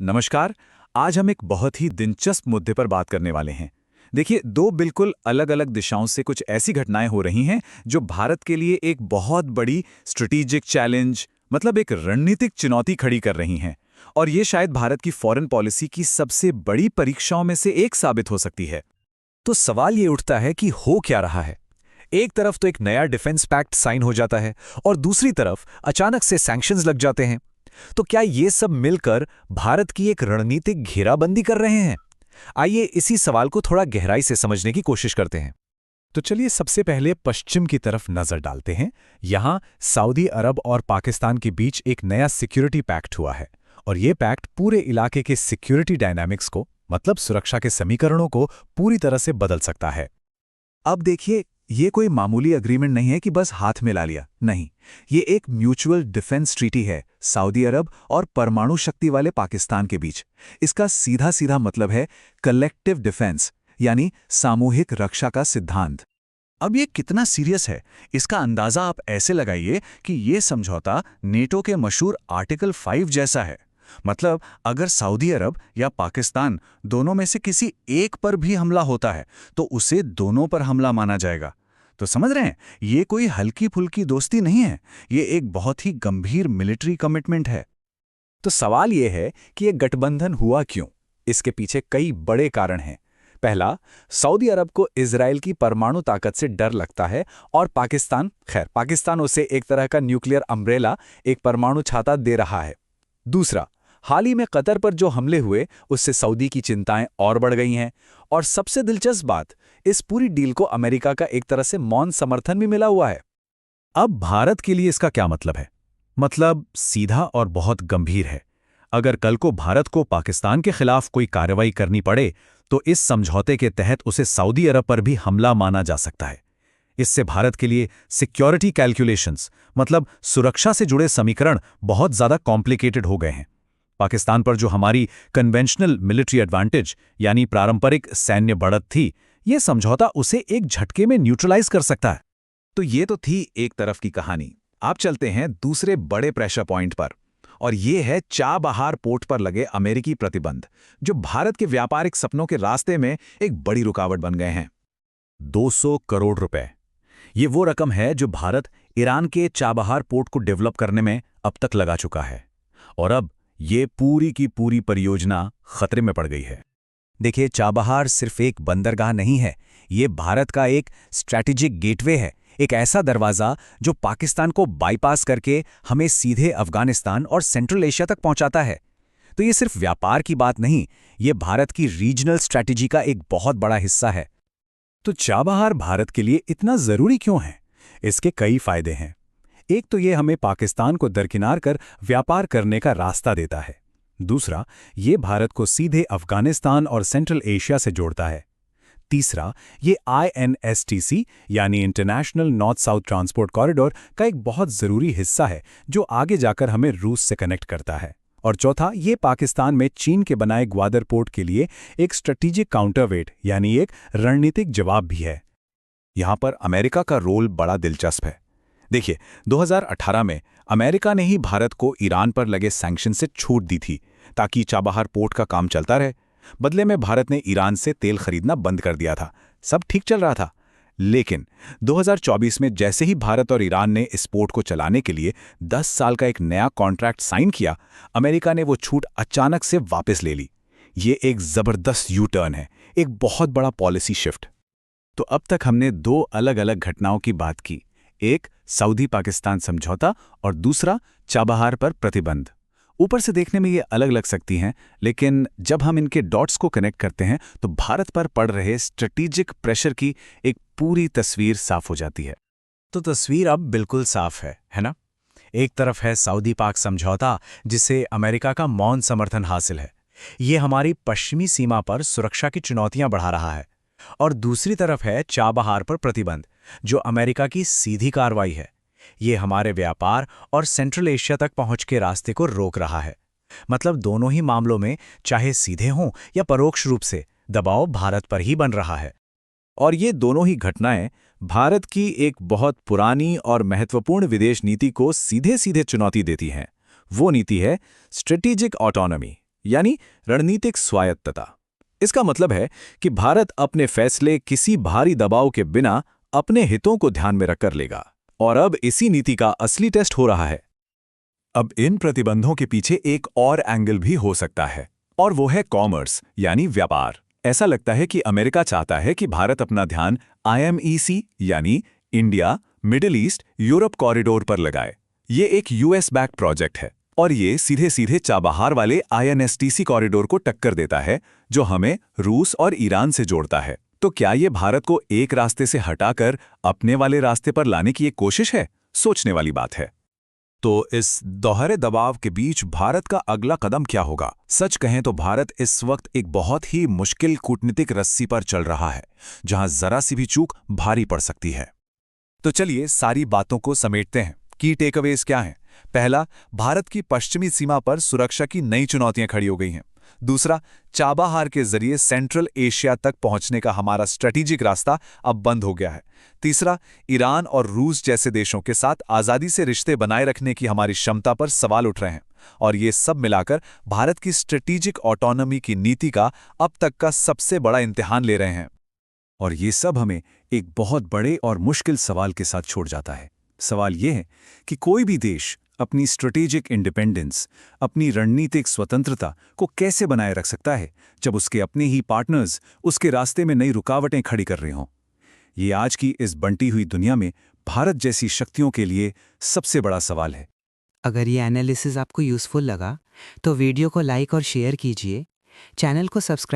नमस्कार। आज हम एक बहुत ही दिलचस्प मुद्दे पर बात करने वाले हैं। देखिए, दो बिल्कुल अलग-अलग दिशाओं से कुछ ऐसी घटनाएं हो रही हैं जो भारत के लिए एक बहुत बड़ी स्ट्रेटेजिक चैलेंज, मतलब एक रणनीतिक चुनौती खड़ी कर रही हैं। और ये शायद भारत की फॉरेन पॉलिसी की सबसे बड़ी परीक्षाओं में से एक साबित हो सकती है। तो सवाल ये उठता है कि हो क्या रहा है। एक तरफ तो एक नया डिफेंस पैक्ट साइन हो जाता है और दूसरी तरफ अचानक से सैंक्शंस लग जाते हैं। तो क्या ये सब मिलकर भारत की एक रणनीतिक घेराबंदी कर रहे हैं? आइए इसी सवाल को थोड़ा गहराई से समझने की कोशिश करते हैं। तो चलिए सबसे पहले पश्चिम की तरफ नजर डालते हैं। यहां सऊदी अरब और पाकिस्तान के बीच एक नया सिक्योरिटी पैक्ट हुआ है और ये पैक्ट पूरे इलाके के सिक्योरिटी डायनामिक्स को, मतलब सुरक्षा के समीकरणों को पूरी तरह से बदल सकता है। अब देखिए, ये कोई मामूली एग्रीमेंट नहीं है कि बस हाथ में ला लिया। नहीं, ये एक म्यूचुअल डिफेंस ट्रीटी है सऊदी अरब और परमाणु शक्ति वाले पाकिस्तान के बीच। इसका सीधा सीधा मतलब है कलेक्टिव डिफेंस, यानी सामूहिक रक्षा का सिद्धांत। अब ये कितना सीरियस है, इसका अंदाजा आप ऐसे लगाइए कि ये समझौता नेटो के मशहूर आर्टिकल 5 जैसा है। मतलब अगर सऊदी अरब या पाकिस्तान दोनों में से किसी एक पर भी हमला होता है तो उसे दोनों पर हमला माना जाएगा। तो समझ रहे हैं, ये कोई हल्की फुल्की दोस्ती नहीं है, ये एक बहुत ही गंभीर मिलिट्री कमिटमेंट है। तो सवाल ये है कि ये गठबंधन हुआ क्यों? इसके पीछे कई बड़े कारण हैं। पहला, सऊदी अरब को इजराइल की परमाणु ताकत से डर लगता है और पाकिस्तान उसे एक तरह का न्यूक्लियर अम्ब्रेला, एक परमाणु छाता दे रहा है। दूसरा, हाल ही में कतर पर जो हमले हुए उससे सऊदी की चिंताएं और बढ़ गई हैं। और सबसे दिलचस्प बात, इस पूरी डील को अमेरिका का एक तरह से मौन समर्थन भी मिला हुआ है। अब भारत के लिए इसका क्या मतलब है? मतलब सीधा और बहुत गंभीर है। अगर कल को भारत को पाकिस्तान के खिलाफ कोई कार्रवाई करनी पड़े तो इस समझौते के तहत उसे सऊदी अरब पर भी हमला माना जा सकता है। इससे भारत के लिए सिक्योरिटी कैलकुलेशंस, मतलब सुरक्षा से जुड़े समीकरण बहुत ज्यादा कॉम्प्लिकेटेड हो गए हैं। पाकिस्तान पर जो हमारी कन्वेंशनल मिलिट्री एडवांटेज, यानी पारंपरिक सैन्य बढ़त थी, यह समझौता उसे एक झटके में न्यूट्रलाइज कर सकता है। तो ये तो थी एक तरफ की कहानी। आप चलते हैं दूसरे बड़े प्रेशर पॉइंट पर, और ये है चाबहार पोर्ट पर लगे अमेरिकी प्रतिबंध, जो भारत के व्यापारिक सपनों के रास्ते में एक बड़ी रुकावट बन गए हैं। 200 करोड़ रुपए, ये वो रकम है जो भारत ईरान के चाबहार पोर्ट को डेवलप करने में अब तक लगा चुका है, और अब ये पूरी की पूरी परियोजना खतरे में पड़ गई है। देखिए, चाबहार सिर्फ एक बंदरगाह नहीं है, ये भारत का एक स्ट्रैटेजिक गेटवे है, एक ऐसा दरवाजा जो पाकिस्तान को बाईपास करके हमें सीधे अफगानिस्तान और सेंट्रल एशिया तक पहुंचाता है। तो ये सिर्फ व्यापार की बात नहीं, ये भारत की रीजनल स्ट्रैटेजी का एक बहुत बड़ा हिस्सा है। तो चाबहार भारत के लिए इतना जरूरी क्यों है? इसके कई फायदे हैं। एक तो ये हमें पाकिस्तान को दरकिनार कर व्यापार करने का रास्ता देता है। दूसरा, ये भारत को सीधे अफगानिस्तान और सेंट्रल एशिया से जोड़ता है। तीसरा, ये INSTC यानी international north south transport corridor का एक बहुत ज़रूरी हिस्सा है जो आगे जाकर हमें रूस से कनेक्ट करता है। और चौथा, ये पाकिस्तान में चीन के बनाए ग्वादर पोर्ट के लिए एक स्ट्रेटेजिक काउंटरवेट यानी एक रणनीतिक जवाब भी है। यहाँ पर अमेरिका का रोल बड़ा दिलचस्प है। देखिए, 2018 में अमेरिका ने ही भारत को ईरान पर लगे सैंक्शन से छूट दी थी ताकि चाबहार पोर्ट का काम चलता रहे। बदले में भारत ने ईरान से तेल खरीदना बंद कर दिया था। सब ठीक चल रहा था। लेकिन 2024 में जैसे ही भारत और ईरान ने इस पोर्ट को चलाने के लिए 10 साल का एक नया कॉन्ट्रैक्ट साइन किया, अमेरिका ने वो छूट अचानक से वापस ले ली। ये एक जबरदस्त यू टर्न है, एक बहुत बड़ा पॉलिसी शिफ्ट। तो अब तक हमने दो अलग अलग घटनाओं की बात की, एक सऊदी पाकिस्तान समझौता और दूसरा चाबहार पर प्रतिबंध। ऊपर से देखने में ये अलग लग सकती हैं, लेकिन जब हम इनके डॉट्स को कनेक्ट करते हैं तो भारत पर पड़ रहे स्ट्रेटेजिक प्रेशर की एक पूरी तस्वीर साफ हो जाती है। तो तस्वीर अब बिल्कुल साफ है ना? एक तरफ है सऊदी पाक समझौता, जिसे अमेरिका का मौन समर्थन हासिल है। ये हमारी पश्चिमी सीमा पर सुरक्षा की चुनौतियां बढ़ा रहा है। और दूसरी तरफ है चाबहार पर प्रतिबंध, जो अमेरिका की सीधी कार्रवाई है। ये हमारे व्यापार और सेंट्रल एशिया तक पहुंच के रास्ते को रोक रहा है। मतलब दोनों ही मामलों में, चाहे सीधे हों या परोक्ष रूप से, दबाव भारत पर ही बन रहा है। और ये दोनों ही घटनाएं भारत की एक बहुत पुरानी और महत्वपूर्ण विदेश नीति को सीधे सीधे चुनौती देती हैं। वो नीति है स्ट्रेटेजिक ऑटोनॉमी, यानी रणनीतिक स्वायत्तता। इसका मतलब है कि भारत अपने फैसले किसी भारी दबाव के बिना अपने हितों को ध्यान में रखकर लेगा, और अब इसी नीति का असली टेस्ट हो रहा है। अब इन प्रतिबंधों के पीछे एक और एंगल भी हो सकता है, और वो है कॉमर्स यानी व्यापार। ऐसा लगता है कि अमेरिका चाहता है कि भारत अपना ध्यान IMEC यानी India, middle east, Europe corridor पर लगाए। ये एक US बैक प्रोजेक्ट है, और ये सीधे सीधे चाबहार वाले INSTC कॉरिडोर को टक्कर देता है, जो हमें रूस और ईरान से जोड़ता है। तो क्या ये भारत को एक रास्ते से हटाकर अपने वाले रास्ते पर लाने की एक कोशिश है? सोचने वाली बात है। तो इस दोहरे दबाव के बीच भारत का अगला कदम क्या होगा? सच कहें तो भारत इस वक्त एक बहुत ही मुश्किल कूटनीतिक रस्सी पर चल रहा है, जहां जरा सी भी चूक भारी पड़ सकती है। तो चलिए सारी बातों को समेटते हैं। की टेकअवेज क्या हैं? पहला, भारत की पश्चिमी सीमा पर सुरक्षा की नई चुनौतियां खड़ी हो गई हैं। दूसरा, चाबहार के जरिए सेंट्रल एशिया तक पहुंचने का हमारा स्ट्रेटेजिक रास्ता अब बंद हो गया है। तीसरा, ईरान और रूस जैसे देशों के साथ आज़ादी से रिश्ते बनाए रखने की हमारी क्षमता पर सवाल उठ रहे हैं। और ये सब मिलाकर भारत की स्ट्रेटेजिक ऑटोनॉमी की नीति का अब तक का सबसे बड़ा इम्तिहान ले रहे हैं। और ये सब हमें एक बहुत बड़े और मुश्किल सवाल के साथ छोड़ जाता है। सवाल ये है कि कोई भी देश अपनी स्ट्रेटेजिक इंडिपेंडेंस, अपनी रणनीतिक स्वतंत्रता को कैसे बनाए रख सकता है जब उसके अपने ही पार्टनर्स उसके रास्ते में नई रुकावटें खड़ी कर रहे हों। ये आज की इस बंटी हुई दुनिया में भारत जैसी शक्तियों के लिए सबसे बड़ा सवाल है। अगर ये एनालिसिस आपको यूज़फुल लगा तो वीडियो को लाइक और शेयर कीजिए, चैनल को सब्सक्राइब